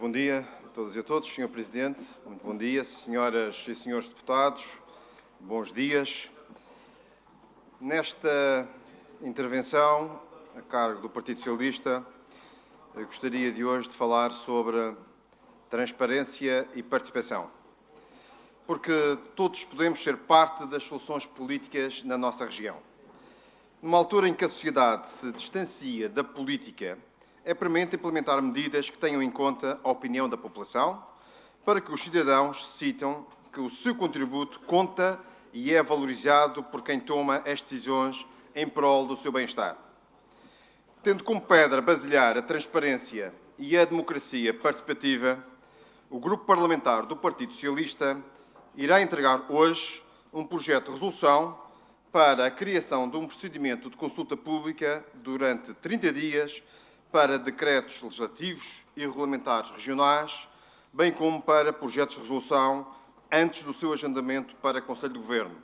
bom dia a todas e a todos. Sr. Presidente, muito bom dia. Senhoras e senhores deputados, bons dias. Nesta intervenção, a cargo do Partido Socialista, eu gostaria de hoje de falar sobre transparência e participação. Porque todos podemos ser parte das soluções políticas na nossa região. Numa altura em que a sociedade se distancia da política, é premente implementar medidas que tenham em conta a opinião da população, para que os cidadãos sintam que o seu contributo conta e é valorizado por quem toma as decisões em prol do seu bem-estar. Tendo como pedra basilar a transparência e a democracia participativa, o Grupo Parlamentar do Partido Socialista irá entregar hoje um projeto de resolução para a criação de um procedimento de consulta pública durante 30 dias para decretos legislativos e regulamentares regionais, bem como para projetos de resolução antes do seu agendamento para Conselho de Governo,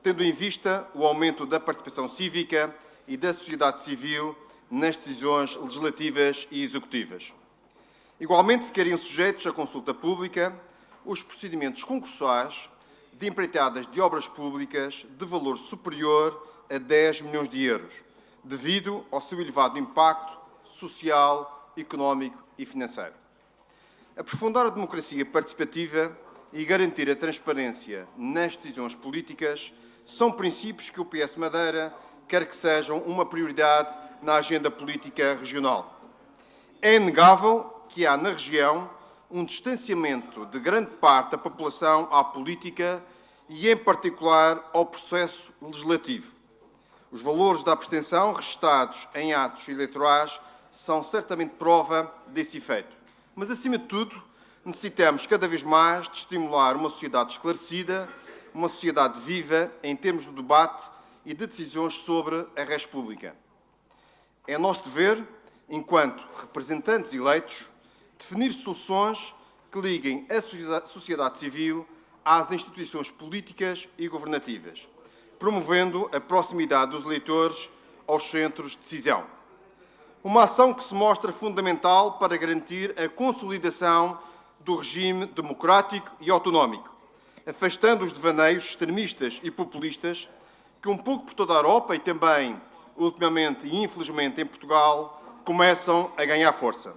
tendo em vista o aumento da participação cívica e da sociedade civil nas decisões legislativas e executivas. Igualmente ficariam sujeitos à consulta pública os procedimentos concursais de empreitadas de obras públicas de valor superior a 10 milhões de euros, devido ao seu elevado impacto social, económico e financeiro. Aprofundar a democracia participativa e garantir a transparência nas decisões políticas são princípios que o PS Madeira quer que sejam uma prioridade na agenda política regional. É inegável que há na região um distanciamento de grande parte da população à política e, em particular, ao processo legislativo. Os valores da abstenção registados em atos eleitorais são certamente prova desse efeito. Mas, acima de tudo, necessitamos cada vez mais de estimular uma sociedade esclarecida, uma sociedade viva em termos de debate e de decisões sobre a res pública. É nosso dever, enquanto representantes eleitos, definir soluções que liguem a sociedade civil às instituições políticas e governativas, promovendo a proximidade dos eleitores aos centros de decisão. Uma ação que se mostra fundamental para garantir a consolidação do regime democrático e autonómico, afastando os devaneios extremistas e populistas que, um pouco por toda a Europa e também, ultimamente e infelizmente em Portugal, começam a ganhar força.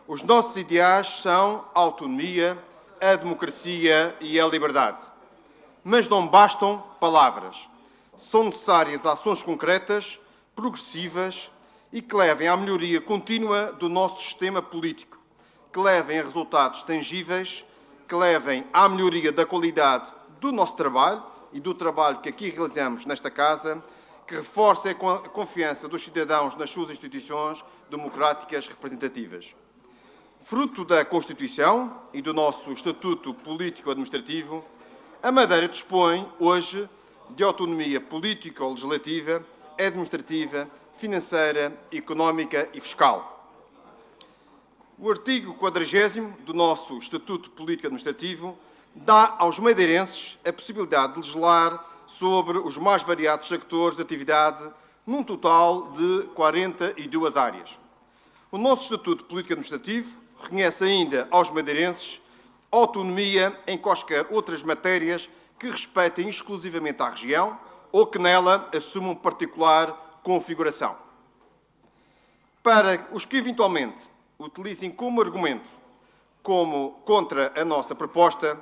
Os nossos ideais são a autonomia, a democracia e a liberdade. Mas não bastam palavras. São necessárias ações concretas, progressivas e que levem à melhoria contínua do nosso sistema político, que levem a resultados tangíveis, que levem à melhoria da qualidade do nosso trabalho e do trabalho que aqui realizamos nesta Casa, que reforcem a confiança dos cidadãos nas suas instituições democráticas representativas. Fruto da Constituição e do nosso Estatuto Político-Administrativo, a Madeira dispõe hoje de autonomia político-legislativa, administrativa, financeira, económica e fiscal. O artigo 40º do nosso Estatuto Político-Administrativo dá aos madeirenses a possibilidade de legislar sobre os mais variados sectores de atividade, num total de 42 áreas. O nosso Estatuto Político-Administrativo reconhece ainda aos madeirenses autonomia em quaisquer outras matérias que respeitem exclusivamente à região ou que nela assumam particular configuração. Para os que eventualmente utilizem como argumento contra a nossa proposta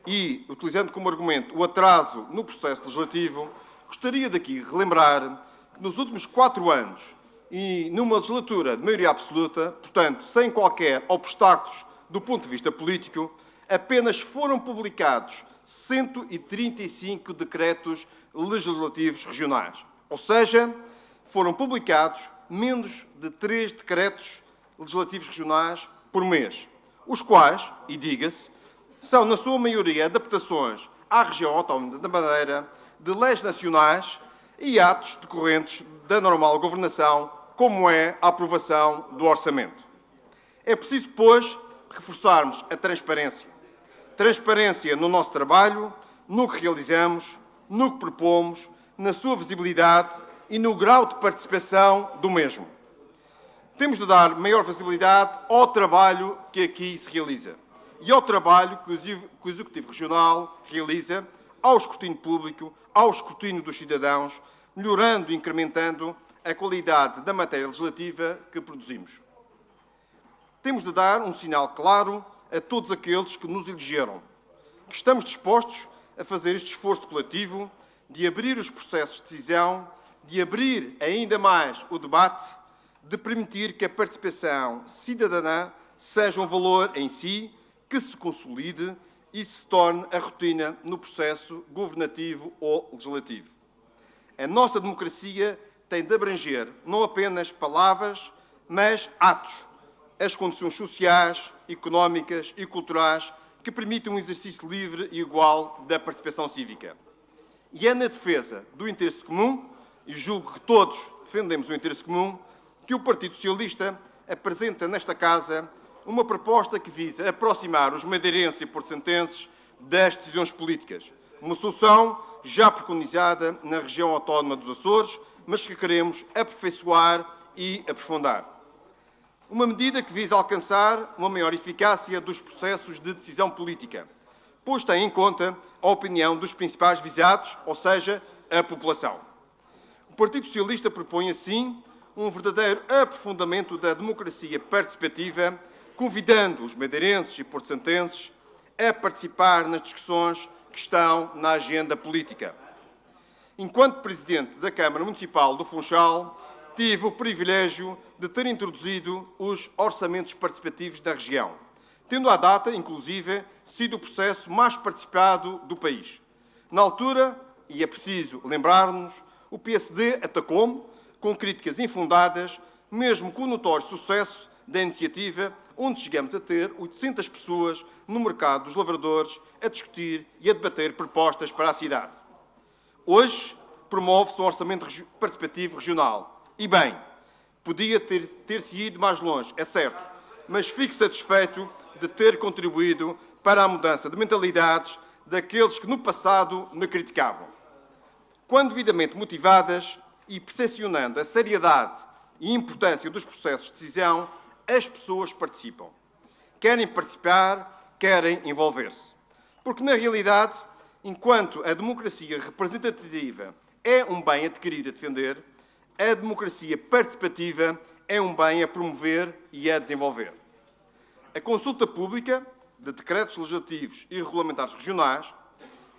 e, utilizando como argumento o atraso no processo legislativo, gostaria daqui relembrar que nos últimos 4 anos e numa legislatura de maioria absoluta, portanto, sem qualquer obstáculos do ponto de vista político, apenas foram publicados 135 decretos legislativos regionais. Ou seja, foram publicados menos de 3 decretos legislativos regionais por mês, os quais, e diga-se, são na sua maioria adaptações à região autónoma da Madeira de leis nacionais e atos decorrentes da normal governação, como é a aprovação do orçamento. É preciso, pois, reforçarmos a transparência. Transparência no nosso trabalho, no que realizamos, no que propomos, na sua visibilidade e no grau de participação do mesmo. Temos de dar maior visibilidade ao trabalho que aqui se realiza e ao trabalho que o Executivo Regional realiza ao escrutínio público, ao escrutínio dos cidadãos, melhorando e incrementando a qualidade da matéria legislativa que produzimos. Temos de dar um sinal claro a todos aqueles que nos elegeram, que estamos dispostos a fazer este esforço coletivo de abrir os processos de decisão, de abrir ainda mais o debate, de permitir que a participação cidadã seja um valor em si, que se consolide e se torne a rotina no processo governativo ou legislativo. A nossa democracia tem de abranger não apenas palavras, mas atos, as condições sociais, económicas e culturais que permitem um exercício livre e igual da participação cívica. E é na defesa do interesse comum, e julgo que todos defendemos o interesse comum, que o Partido Socialista apresenta nesta Casa uma proposta que visa aproximar os madeirenses e porcentenses das decisões políticas. Uma solução já preconizada na região autónoma dos Açores, mas que queremos aperfeiçoar e aprofundar. Uma medida que visa alcançar uma maior eficácia dos processos de decisão política, pois tem em conta a opinião dos principais visados, ou seja, a população. O Partido Socialista propõe, assim, um verdadeiro aprofundamento da democracia participativa, convidando os madeirenses e porcentenses a participar nas discussões que estão na agenda política. Enquanto Presidente da Câmara Municipal do Funchal, tive o privilégio de ter introduzido os orçamentos participativos da região, tendo à data, inclusive, sido o processo mais participado do país. Na altura, e é preciso lembrar-nos, o PSD atacou-me com críticas infundadas, mesmo com o notório sucesso da iniciativa, onde chegamos a ter 800 pessoas no mercado dos lavradores a discutir e a debater propostas para a cidade. Hoje, promove-se um orçamento participativo regional. E bem, podia ter-se ido mais longe, é certo, mas fico satisfeito de ter contribuído para a mudança de mentalidades daqueles que no passado me criticavam. Quando devidamente motivadas e percepcionando a seriedade e importância dos processos de decisão, as pessoas participam. Querem participar, querem envolver-se. Porque, na realidade, enquanto a democracia representativa é um bem adquirido a defender, a democracia participativa é um bem a promover e a desenvolver. A consulta pública de decretos legislativos e regulamentares regionais,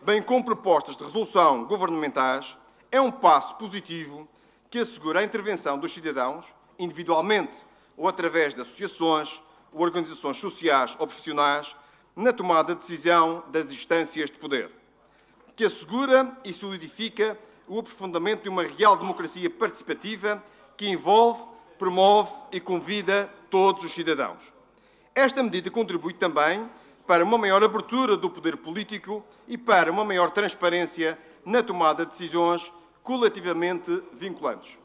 bem como propostas de resolução governamentais, é um passo positivo que assegura a intervenção dos cidadãos, individualmente ou através de associações ou organizações sociais ou profissionais, na tomada de decisão das instâncias de poder, que assegura e solidifica o aprofundamento de uma real democracia participativa que envolve, promove e convida todos os cidadãos. Esta medida contribui também para uma maior abertura do poder político e para uma maior transparência na tomada de decisões coletivamente vinculantes,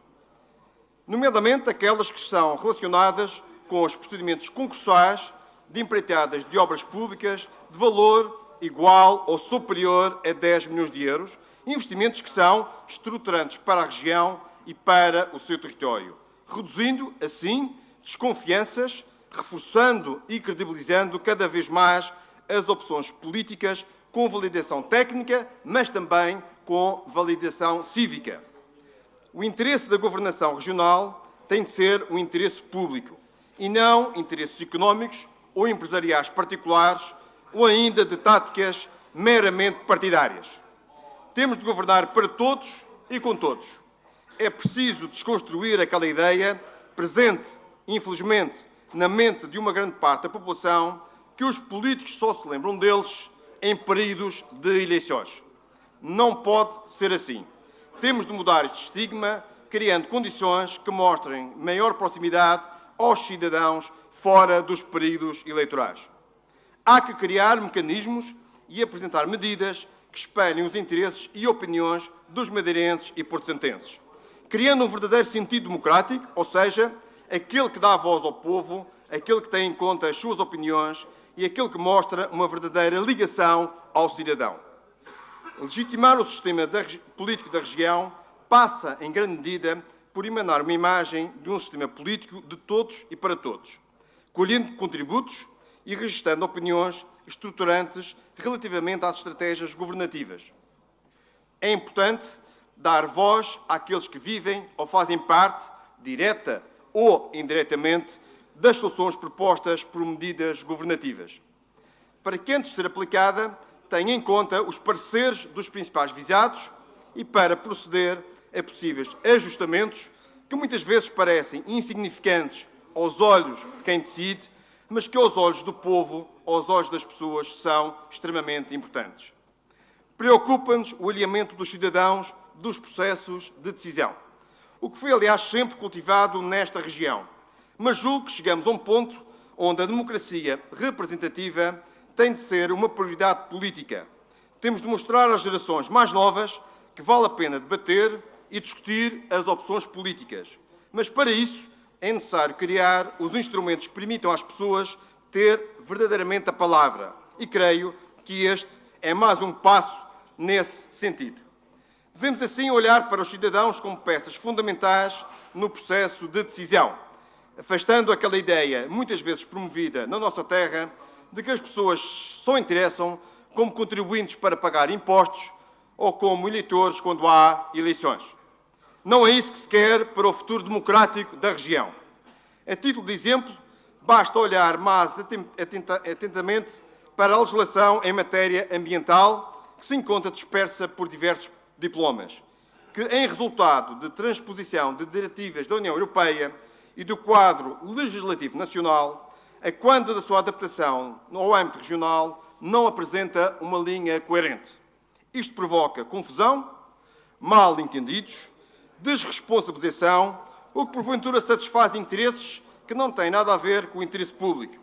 nomeadamente aquelas que são relacionadas com os procedimentos concursais de empreitadas de obras públicas de valor igual ou superior a 10 milhões de euros, investimentos que são estruturantes para a região e para o seu território, reduzindo, assim, desconfianças, reforçando e credibilizando cada vez mais as opções políticas com validação técnica, mas também com validação cívica. O interesse da governação regional tem de ser um interesse público e não interesses económicos ou empresariais particulares ou ainda de táticas meramente partidárias. Temos de governar para todos e com todos. É preciso desconstruir aquela ideia presente, infelizmente, na mente de uma grande parte da população que os políticos só se lembram deles em períodos de eleições. Não pode ser assim. Temos de mudar este estigma, criando condições que mostrem maior proximidade aos cidadãos fora dos períodos eleitorais. Há que criar mecanismos e apresentar medidas que espelhem os interesses e opiniões dos madeirenses e porcentenses, criando um verdadeiro sentido democrático, ou seja, aquele que dá voz ao povo, aquele que tem em conta as suas opiniões e aquele que mostra uma verdadeira ligação ao cidadão. Legitimar o sistema político da região passa, em grande medida, por emanar uma imagem de um sistema político de todos e para todos, colhendo contributos e registando opiniões estruturantes relativamente às estratégias governativas. É importante dar voz àqueles que vivem ou fazem parte, direta ou indiretamente, das soluções propostas por medidas governativas. Para que, antes de ser aplicada, tenha em conta os pareceres dos principais visados e para proceder a possíveis ajustamentos que muitas vezes parecem insignificantes aos olhos de quem decide, mas que aos olhos do povo, aos olhos das pessoas, são extremamente importantes. Preocupa-nos o alinhamento dos cidadãos dos processos de decisão, o que foi, aliás, sempre cultivado nesta região. Mas julgo que chegamos a um ponto onde a democracia representativa tem de ser uma prioridade política. Temos de mostrar às gerações mais novas que vale a pena debater e discutir as opções políticas. Mas, para isso, é necessário criar os instrumentos que permitam às pessoas ter verdadeiramente a palavra. E creio que este é mais um passo nesse sentido. Devemos, assim, olhar para os cidadãos como peças fundamentais no processo de decisão, afastando aquela ideia, muitas vezes promovida na nossa terra, de que as pessoas só interessam como contribuintes para pagar impostos ou como eleitores quando há eleições. Não é isso que se quer para o futuro democrático da região. A título de exemplo, basta olhar mais atentamente para a legislação em matéria ambiental, que se encontra dispersa por diversos diplomas, que, em resultado de transposição de diretivas da União Europeia e do quadro legislativo nacional, a quando da sua adaptação ao âmbito regional, não apresenta uma linha coerente. Isto provoca confusão, mal-entendidos, desresponsabilização, o que porventura satisfaz interesses que não têm nada a ver com o interesse público.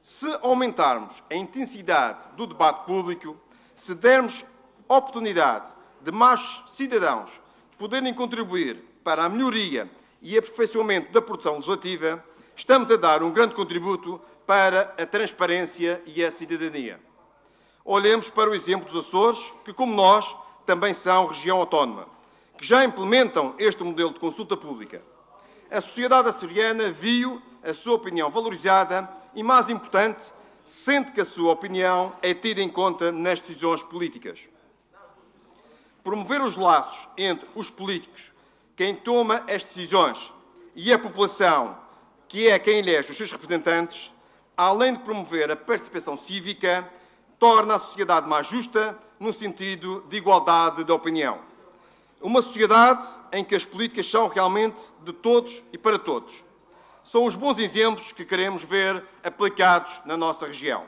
Se aumentarmos a intensidade do debate público, se dermos oportunidade de mais cidadãos poderem contribuir para a melhoria e aperfeiçoamento da produção legislativa, estamos a dar um grande contributo para a transparência e a cidadania. Olhemos para o exemplo dos Açores, que, como nós, também são região autónoma, que já implementam este modelo de consulta pública. A sociedade açoriana viu a sua opinião valorizada e, mais importante, sente que a sua opinião é tida em conta nas decisões políticas. Promover os laços entre os políticos, quem toma as decisões, e a população, que é quem elege os seus representantes, além de promover a participação cívica, torna a sociedade mais justa no sentido de igualdade de opinião. Uma sociedade em que as políticas são realmente de todos e para todos. São os bons exemplos que queremos ver aplicados na nossa região.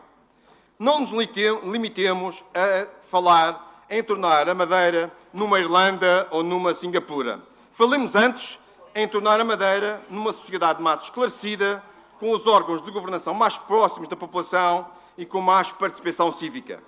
Não nos limitemos a falar em tornar a Madeira numa Irlanda ou numa Singapura. Falemos antes em tornar a Madeira numa sociedade mais esclarecida, com os órgãos de governação mais próximos da população e com mais participação cívica.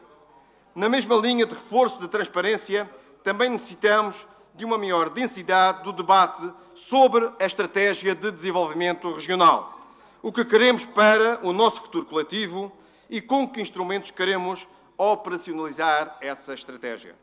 Na mesma linha de reforço da transparência, também necessitamos de uma maior densidade do debate sobre a estratégia de desenvolvimento regional. O que queremos para o nosso futuro coletivo e com que instrumentos queremos operacionalizar essa estratégia.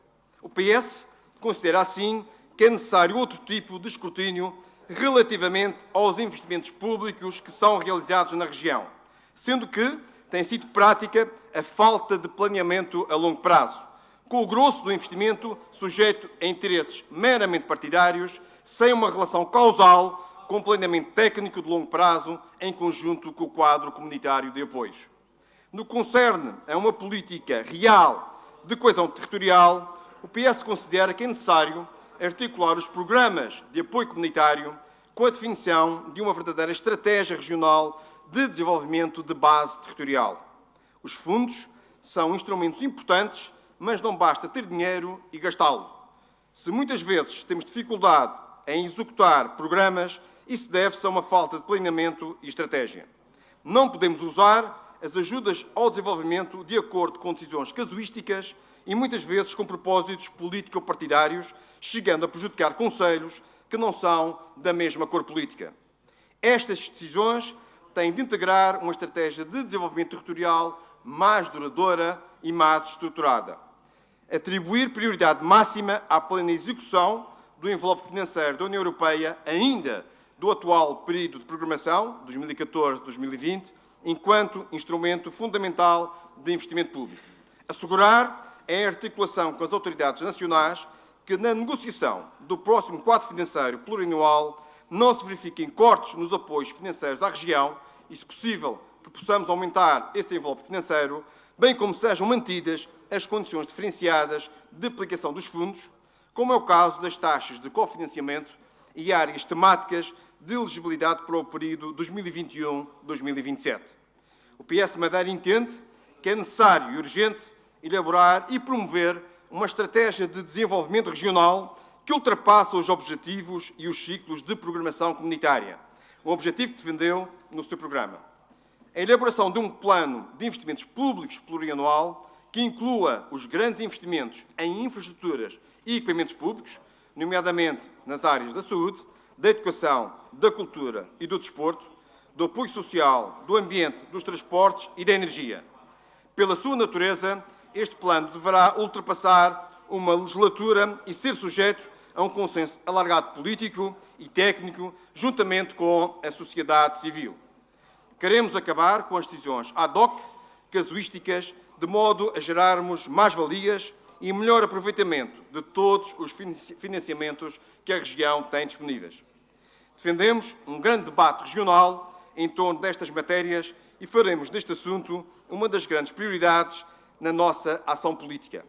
O PS considera, assim, que é necessário outro tipo de escrutínio relativamente aos investimentos públicos que são realizados na região, sendo que tem sido prática a falta de planeamento a longo prazo, com o grosso do investimento sujeito a interesses meramente partidários, sem uma relação causal com o planeamento técnico de longo prazo em conjunto com o quadro comunitário de apoios. No que concerne a uma política real de coesão territorial, o PS considera que é necessário articular os programas de apoio comunitário com a definição de uma verdadeira estratégia regional de desenvolvimento de base territorial. Os fundos são instrumentos importantes, mas não basta ter dinheiro e gastá-lo. Se muitas vezes temos dificuldade em executar programas, isso deve-se a uma falta de planeamento e estratégia. Não podemos usar as ajudas ao desenvolvimento de acordo com decisões casuísticas e muitas vezes com propósitos político-partidários, chegando a prejudicar concelhos que não são da mesma cor política. Estas decisões têm de integrar uma estratégia de desenvolvimento territorial mais duradoura e mais estruturada. Atribuir prioridade máxima à plena execução do envelope financeiro da União Europeia, ainda do atual período de programação, 2014-2020, enquanto instrumento fundamental de investimento público. Assegurar a articulação com as autoridades nacionais que, na negociação do próximo quadro financeiro plurianual, não se verifiquem cortes nos apoios financeiros à região e, se possível, que possamos aumentar esse envelope financeiro, bem como sejam mantidas as condições diferenciadas de aplicação dos fundos, como é o caso das taxas de cofinanciamento e áreas temáticas de elegibilidade para o período 2021-2027. O PS Madeira entende que é necessário e urgente elaborar e promover uma estratégia de desenvolvimento regional que ultrapassa os objetivos e os ciclos de programação comunitária, um objetivo que defendeu no seu programa. A elaboração de um plano de investimentos públicos plurianual que inclua os grandes investimentos em infraestruturas e equipamentos públicos, nomeadamente nas áreas da saúde, da educação, da cultura e do desporto, do apoio social, do ambiente, dos transportes e da energia. Pela sua natureza, este plano deverá ultrapassar uma legislatura e ser sujeito a um consenso alargado político e técnico, juntamente com a sociedade civil. Queremos acabar com as decisões ad hoc, casuísticas, de modo a gerarmos mais-valias e melhor aproveitamento de todos os financiamentos que a região tem disponíveis. Defendemos um grande debate regional em torno destas matérias e faremos deste assunto uma das grandes prioridades na nossa ação política.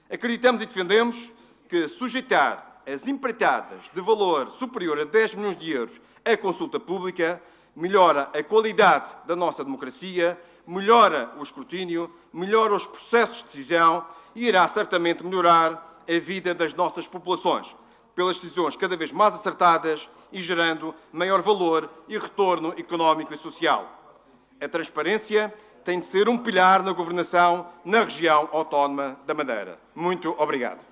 Acreditamos e defendemos que sujeitar as empreitadas de valor superior a 10 milhões de euros à consulta pública melhora a qualidade da nossa democracia, melhora o escrutínio, melhora os processos de decisão e irá certamente melhorar a vida das nossas populações, pelas decisões cada vez mais acertadas e gerando maior valor e retorno económico e social. A transparência tem de ser um pilar na governação na região autónoma da Madeira. Muito obrigado.